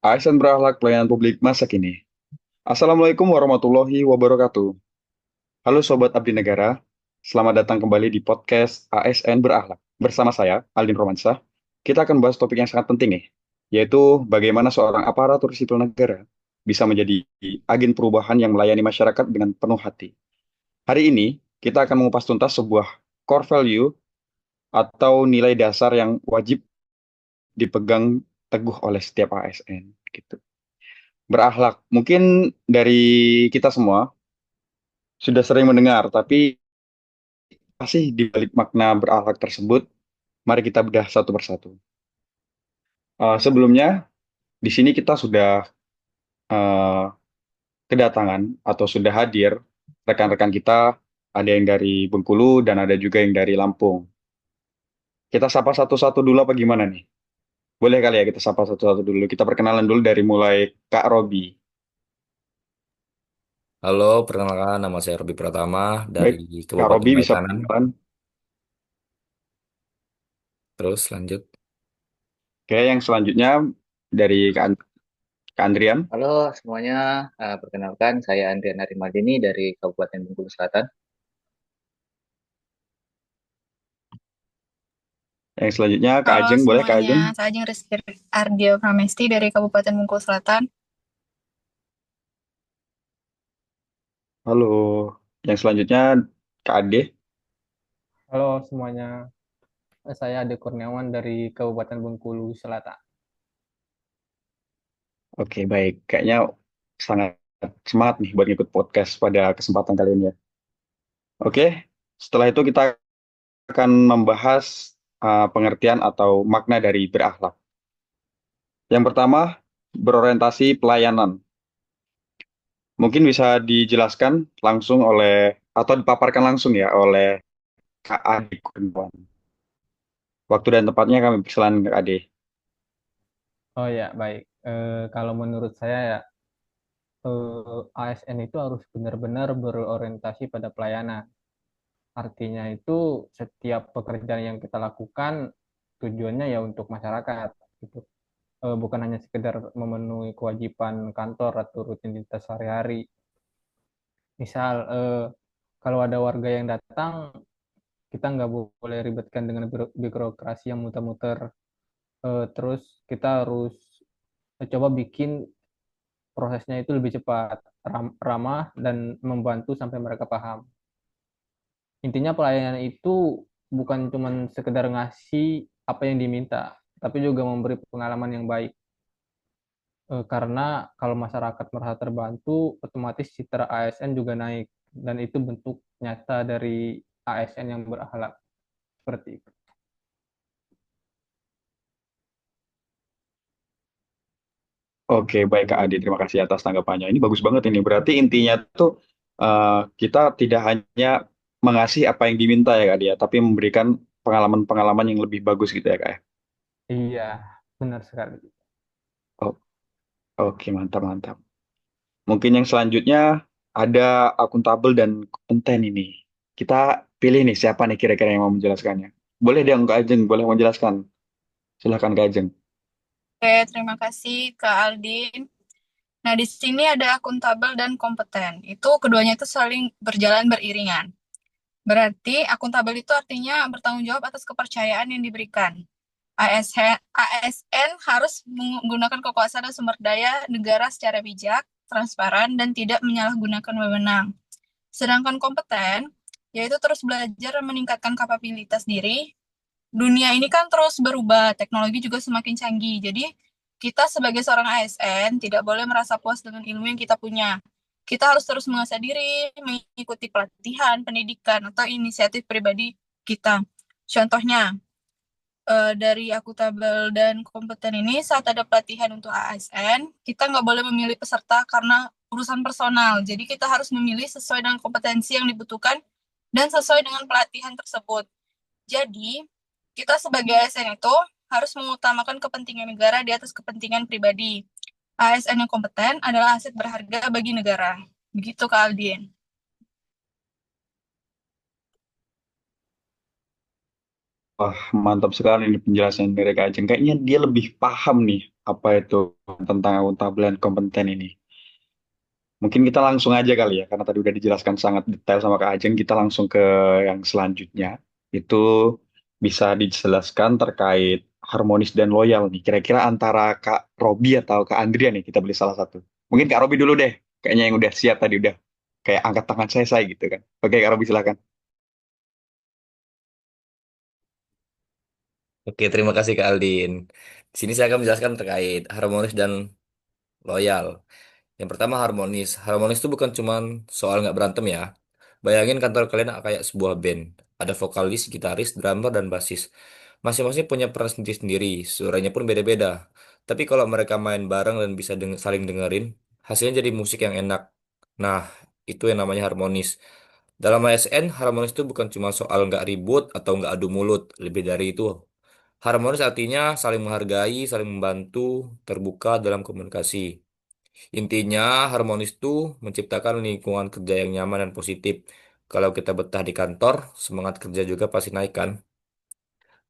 ASN berakhlak pelayanan publik masa kini. Assalamualaikum warahmatullahi wabarakatuh. Halo Sobat Abdi Negara, selamat datang kembali di podcast ASN Berakhlak. Bersama saya, Aldin Romansyah, kita akan bahas topik yang sangat penting nih, yaitu bagaimana seorang aparatur sipil negara bisa menjadi agen perubahan yang melayani masyarakat dengan penuh hati. Hari ini, kita akan mengupas tuntas sebuah core value atau nilai dasar yang wajib dipegang teguh oleh setiap ASN. Gitu. Berakhlak. Mungkin dari kita semua sudah sering mendengar, tapi apa sih di balik makna berakhlak tersebut? Mari kita bedah satu persatu. Sebelumnya, di sini kita sudah eh, kedatangan atau sudah hadir rekan-rekan kita, ada yang dari Bengkulu dan ada juga yang dari Lampung. Kita sapa satu-satu dulu apa gimana nih? Boleh kali ya kita sapa satu-satu dulu. Kita perkenalan dulu dari mulai Kak Robi. Halo, perkenalkan nama saya Robi Pratama dari Baik, Kak Kabupaten Robi bisa Baikanan. perkenalan. Terus lanjut. Oke, yang selanjutnya dari Kak Andrian. Halo semuanya, perkenalkan saya Andrian Arimadini dari Kabupaten Bengkulu Selatan. Yang selanjutnya Kak Halo Ajeng, boleh Kak semuanya, Ajeng? saya Ajeng Rizky Ardio Pramesti dari Kabupaten Bengkulu Selatan. Halo. Yang selanjutnya Kak Ade. Halo semuanya, saya Ade Kurniawan dari Kabupaten Bengkulu Selatan. Oke, baik. Kayaknya sangat semangat nih buat ngikut podcast pada kesempatan kali ini ya. Oke, setelah itu kita akan membahas pengertian atau makna dari berakhlak. Yang pertama, berorientasi pelayanan. Mungkin bisa dijelaskan langsung oleh atau dipaparkan langsung ya oleh Kak Ade Kurniawan. Waktu dan tempatnya kami persilakan Kak Ade. Oh ya, baik. Kalau menurut saya ya, ASN itu harus benar-benar berorientasi pada pelayanan. Artinya itu setiap pekerjaan yang kita lakukan tujuannya ya untuk masyarakat, gitu. Bukan hanya sekedar memenuhi kewajiban kantor atau rutinitas sehari-hari. Misal, kalau ada warga yang datang, kita nggak boleh ribetkan dengan birokrasi yang muter-muter. Terus kita harus coba bikin prosesnya itu lebih cepat, ramah, dan membantu sampai mereka paham. Intinya pelayanan itu bukan cuma sekedar ngasih apa yang diminta, tapi juga memberi pengalaman yang baik. Karena kalau masyarakat merasa terbantu, otomatis citra ASN juga naik, dan itu bentuk nyata dari ASN yang berakhlak seperti itu. Oke, baik Kak Ade, terima kasih atas tanggapannya. Ini bagus banget ini. Berarti intinya tuh kita tidak hanya mengasih apa yang diminta ya Kak Dia, tapi memberikan pengalaman-pengalaman yang lebih bagus gitu ya Kak ya. Iya, benar sekali. Oh, oke, mantap, mantap. Mungkin yang selanjutnya ada akuntabel dan kompeten ini. Kita pilih nih siapa nih kira-kira yang mau menjelaskannya. Boleh dia Kak Ajeng, boleh menjelaskan. Silahkan Kak Ajeng. Oke, terima kasih Kak Aldin. Nah, di sini ada akuntabel dan kompeten. Itu keduanya itu saling berjalan beriringan. Berarti akuntabel itu artinya bertanggung jawab atas kepercayaan yang diberikan. ASN harus menggunakan kekuasaan dan sumber daya negara secara bijak, transparan, dan tidak menyalahgunakan wewenang. Sedangkan kompeten, yaitu terus belajar dan meningkatkan kapabilitas diri. Dunia ini kan terus berubah, teknologi juga semakin canggih. Jadi, kita sebagai seorang ASN tidak boleh merasa puas dengan ilmu yang kita punya. Kita harus terus mengasah diri, mengikuti pelatihan, pendidikan, atau inisiatif pribadi kita. Contohnya, dari akuntabel dan kompeten ini, saat ada pelatihan untuk ASN, kita nggak boleh memilih peserta karena urusan personal. Jadi kita harus memilih sesuai dengan kompetensi yang dibutuhkan dan sesuai dengan pelatihan tersebut. Jadi, kita sebagai ASN itu harus mengutamakan kepentingan negara di atas kepentingan pribadi. ASN yang kompeten adalah aset berharga bagi negara. Begitu, Kak Aldin. Wah, mantap sekali nih penjelasan dari Kak Ajeng. Kayaknya dia lebih paham nih apa itu tentang akuntabilitas dan kompeten ini. Mungkin kita langsung aja kali ya, karena tadi udah dijelaskan sangat detail sama Kak Ajeng, kita langsung ke yang selanjutnya. Itu bisa dijelaskan terkait harmonis dan loyal nih. Kira-kira antara Kak Robi atau Kak Andrea nih, kita beli salah satu. Mungkin Kak Robi dulu deh, kayaknya yang udah siap tadi udah kayak angkat tangan saya gitu kan. Oke Kak Robi silakan. Oke, terima kasih Kak Aldin. Di sini saya akan menjelaskan terkait harmonis dan loyal. Yang pertama harmonis. Harmonis itu bukan cuma soal nggak berantem ya. Bayangin kantor kalian kayak sebuah band. Ada vokalis, gitaris, drummer, dan basis. Masing-masing punya peran sendiri-sendiri. Suaranya pun beda-beda. Tapi kalau mereka main bareng dan bisa saling dengerin, hasilnya jadi musik yang enak. Nah, itu yang namanya harmonis. Dalam ASN, harmonis itu bukan cuma soal nggak ribut atau nggak adu mulut. Lebih dari itu. Harmonis artinya saling menghargai, saling membantu, terbuka dalam komunikasi. Intinya, harmonis itu menciptakan lingkungan kerja yang nyaman dan positif. Kalau kita betah di kantor, semangat kerja juga pasti naik kan?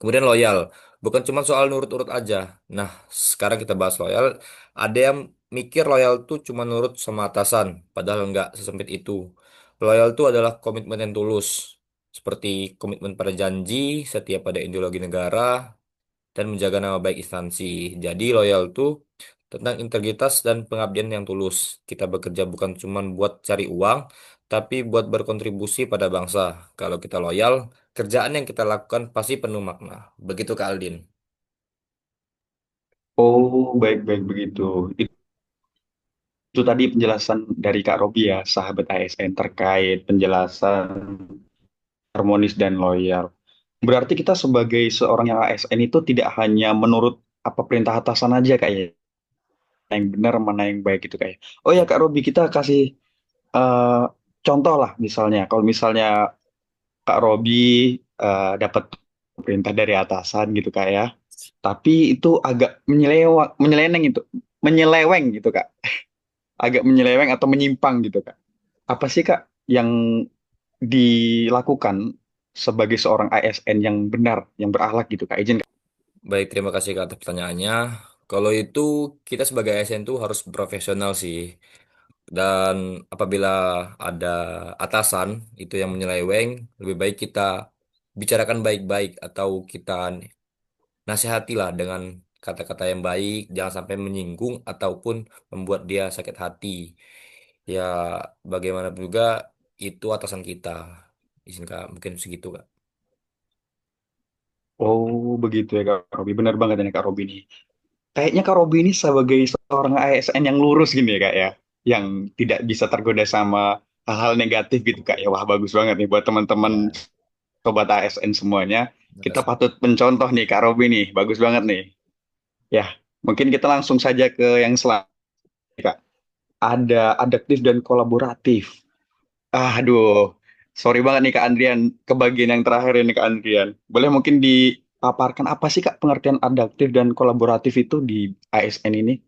Kemudian loyal, bukan cuma soal nurut-urut aja. Nah, sekarang kita bahas loyal. Ada yang mikir loyal tuh cuma nurut sama atasan, padahal nggak sesempit itu. Loyal itu adalah komitmen yang tulus, seperti komitmen pada janji, setia pada ideologi negara, dan menjaga nama baik instansi. Jadi loyal itu tentang integritas dan pengabdian yang tulus. Kita bekerja bukan cuma buat cari uang, tapi buat berkontribusi pada bangsa. Kalau kita loyal, kerjaan yang kita lakukan pasti penuh makna. Begitu Kak Aldin. Oh, baik-baik begitu. Itu tadi penjelasan dari Kak Robi ya, sahabat ASN terkait penjelasan harmonis dan loyal. Berarti kita sebagai seorang yang ASN itu tidak hanya menurut apa perintah atasan aja kayak yang benar mana yang baik gitu kayak. Oh ya Kak Robi kita kasih eh, contoh lah misalnya kalau misalnya Kak Robi dapat perintah dari atasan gitu Kak ya. Tapi itu agak menyeleweng itu, menyeleweng gitu Kak. Agak menyeleweng atau menyimpang gitu Kak. Apa sih Kak yang dilakukan sebagai seorang ASN yang benar, yang berakhlak gitu Kak? Izin Kak. Baik, terima kasih Kak atas pertanyaannya. Kalau itu kita sebagai ASN tuh harus profesional sih. Dan apabila ada atasan itu yang menyeleweng, lebih baik kita bicarakan baik-baik atau kita nasihatilah dengan kata-kata yang baik, jangan sampai menyinggung ataupun membuat dia sakit hati. Ya, bagaimanapun juga itu atasan kita. Izin Kak, mungkin segitu Kak. Oh begitu ya Kak Robi, benar banget ini Kak Robi nih. Kayaknya Kak Robi ini sebagai seorang ASN yang lurus gini ya Kak ya, yang tidak bisa tergoda sama hal-hal negatif gitu Kak ya. Wah bagus banget nih buat teman-teman Ya, sobat ASN semuanya. terima Kita kasih. patut mencontoh nih Kak Robi nih, bagus banget nih. Ya, mungkin kita langsung saja ke yang selanjutnya Kak. Ada adaptif dan kolaboratif. Aduh, sorry banget nih Kak Andrian, ke bagian yang terakhir ini Kak Andrian. Boleh mungkin dipaparkan apa sih Kak pengertian adaptif dan kolaboratif itu di ASN ini?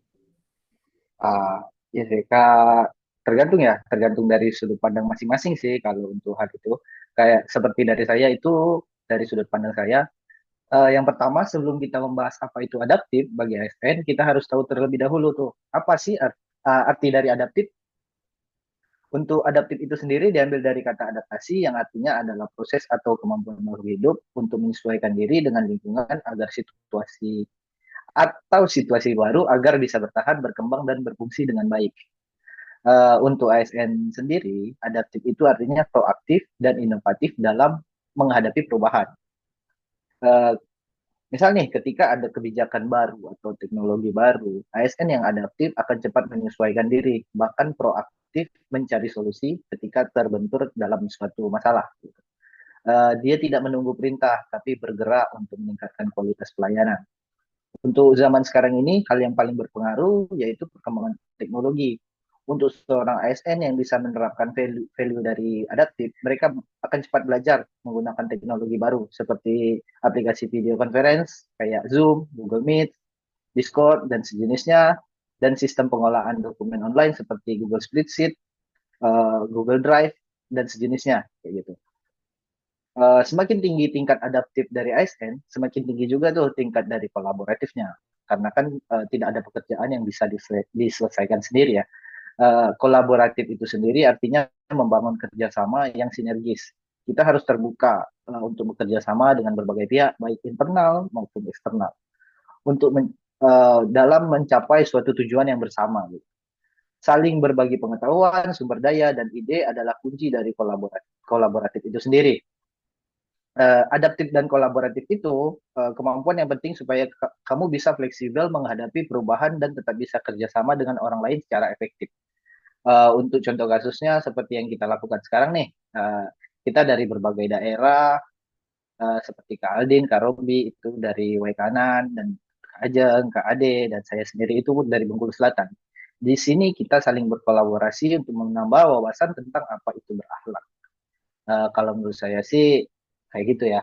Ah, ya sih, Kak, tergantung ya, tergantung dari sudut pandang masing-masing sih kalau untuk hal itu. Kayak seperti dari saya itu, dari sudut pandang saya, yang pertama sebelum kita membahas apa itu adaptif bagi ASN, kita harus tahu terlebih dahulu tuh, apa sih arti dari adaptif. Untuk adaptif itu sendiri diambil dari kata adaptasi yang artinya adalah proses atau kemampuan makhluk hidup untuk menyesuaikan diri dengan lingkungan agar situasi baru agar bisa bertahan, berkembang dan berfungsi dengan baik. Untuk ASN sendiri, adaptif itu artinya proaktif dan inovatif dalam menghadapi perubahan. Uh, Misal nih, ketika ada kebijakan baru atau teknologi baru, ASN yang adaptif akan cepat menyesuaikan diri, bahkan proaktif mencari solusi ketika terbentur dalam suatu masalah. Dia tidak menunggu perintah, tapi bergerak untuk meningkatkan kualitas pelayanan. Untuk zaman sekarang ini, hal yang paling berpengaruh yaitu perkembangan teknologi. Untuk seorang ASN yang bisa menerapkan value dari adaptif, mereka akan cepat belajar menggunakan teknologi baru seperti aplikasi video conference kayak Zoom, Google Meet, Discord, dan sejenisnya, dan sistem pengolahan dokumen online seperti Google Spreadsheet, Google Drive, dan sejenisnya, kayak gitu. Semakin tinggi tingkat adaptif dari ASN, semakin tinggi juga tuh tingkat dari kolaboratifnya. Karena kan tidak ada pekerjaan yang bisa diselesaikan sendiri ya. Kolaboratif itu sendiri artinya membangun kerjasama yang sinergis. Kita harus terbuka untuk bekerja sama dengan berbagai pihak, baik internal maupun eksternal, untuk dalam mencapai suatu tujuan yang bersama. Gitu. Saling berbagi pengetahuan, sumber daya, dan ide adalah kunci dari kolaboratif itu sendiri. Adaptif dan kolaboratif itu kemampuan yang penting supaya kamu bisa fleksibel menghadapi perubahan dan tetap bisa kerjasama dengan orang lain secara efektif. Untuk contoh kasusnya seperti yang kita lakukan sekarang nih, kita dari berbagai daerah seperti Kak Aldin, Kak Robi itu dari Waikanan dan Kak Ajeng, Kak Ade dan saya sendiri itu dari Bengkulu Selatan. Di sini kita saling berkolaborasi untuk menambah wawasan tentang apa itu berakhlak. Kalau menurut saya sih kayak gitu ya.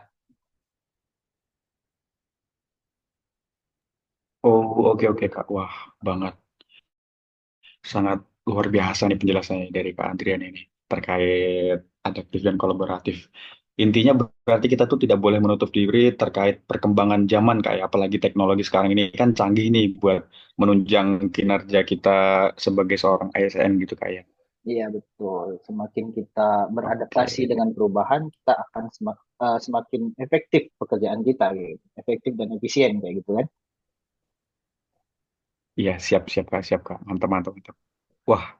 Oh, oke oke Kak. Wah, banget. Sangat luar biasa nih penjelasannya dari Kak Andrian ini terkait adaptif dan kolaboratif. Intinya berarti kita tuh tidak boleh menutup diri terkait perkembangan zaman kayak apalagi teknologi sekarang ini kan canggih nih buat menunjang kinerja kita sebagai seorang ASN gitu kayak. Iya betul. Semakin kita beradaptasi Oke. dengan perubahan, kita akan semakin efektif pekerjaan kita, gitu. Efektif dan efisien kayak gitu kan. Iya, siap siap Kak, siap Kak. Mantap mantap mantap. Wah,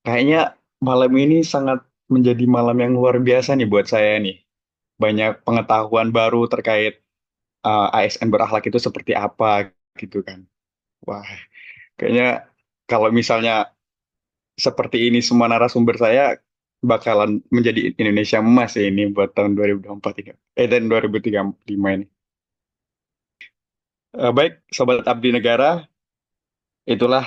kayaknya malam ini sangat menjadi malam yang luar biasa nih buat saya nih. Banyak pengetahuan baru terkait ASN berakhlak itu seperti apa gitu kan. Wah, kayaknya kalau misalnya seperti ini semua narasumber saya bakalan menjadi Indonesia emas ya ini buat tahun 2024 ini. Dan 2035 ini. Baik, Sobat Abdi Negara, itulah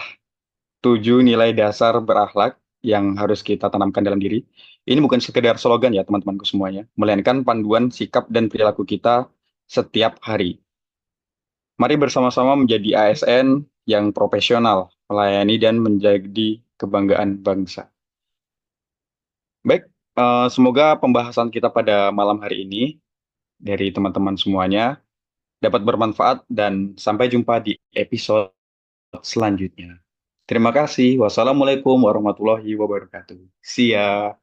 7 nilai dasar berakhlak yang harus kita tanamkan dalam diri. Ini bukan sekedar slogan ya teman-temanku semuanya, melainkan panduan sikap dan perilaku kita setiap hari. Mari bersama-sama menjadi ASN yang profesional, melayani dan menjadi kebanggaan bangsa. Baik, semoga pembahasan kita pada malam hari ini dari teman-teman semuanya dapat bermanfaat dan sampai jumpa di episode selanjutnya. Terima kasih. Wassalamualaikum warahmatullahi wabarakatuh. See ya.